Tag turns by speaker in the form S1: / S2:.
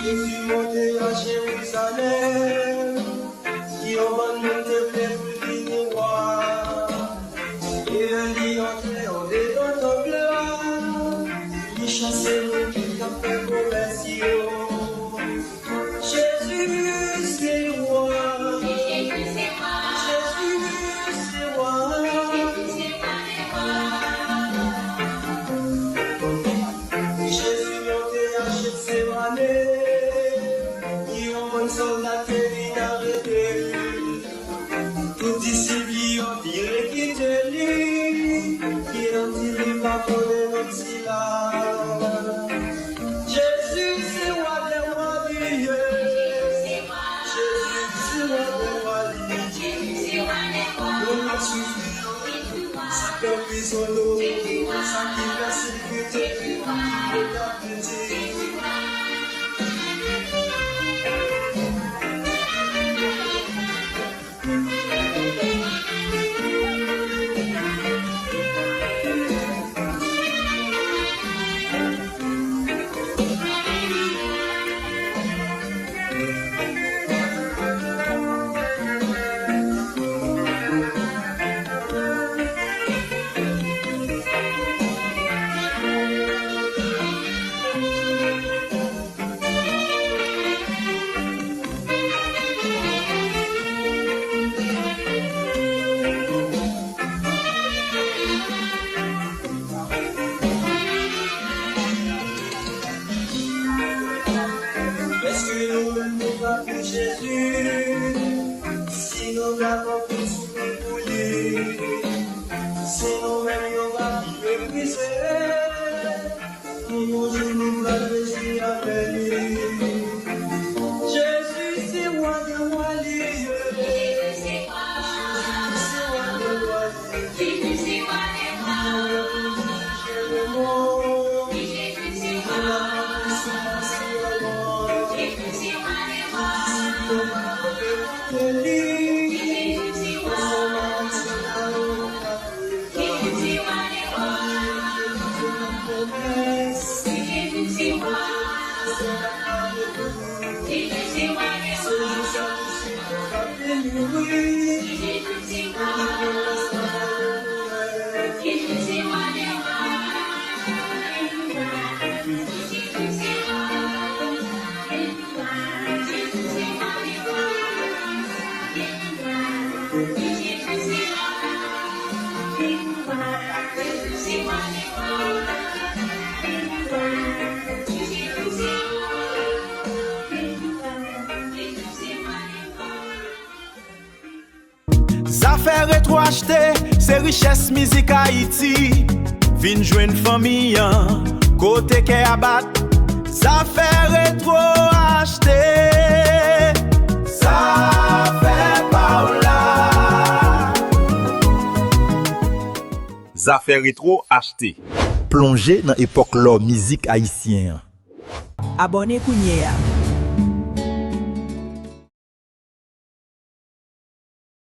S1: Jésus monté à Jérusalem, qui en va nous déplaire pour venir voir. Et elle dit entrer en dedans temple là, il chasse nous qui t'a fait conversion. Jésus c'est roi, Jésus c'est roi. Jésus monté à Gethsémane, il envoie un soldat qui vient arrêter. Tout disciple ont tiré qui te lit, qui n'ont tiré pas pour les autres syllabes. Jésus c'est roi des rois du Dieu. Jésus c'est roi des rois du Dieu. On a suffi, ça peut prison l'eau, ça qui va sécurité, on a pitié. Est-ce que nous ne pas pour Jésus? Si nous n'avons plus souffert pour lui, si nous-mêmes nous va mépriser, nous nous va plaisir avec lui. Jésus c'est roi de roi lié. Jésus c'est roi de roi lié. Jésus c'est roi de roi lié. Jésus c'est roi de roi lié.
S2: Affaires rétro acheté, c'est richesse musique Haïti. Vin joindre famille, côté qu'est abat. Affaires rétro acheté, ça fait Paola.
S3: Affaires rétro acheté.
S4: Plongé dans l'époque l'or musique haïtienne.
S5: Abonnez-vous.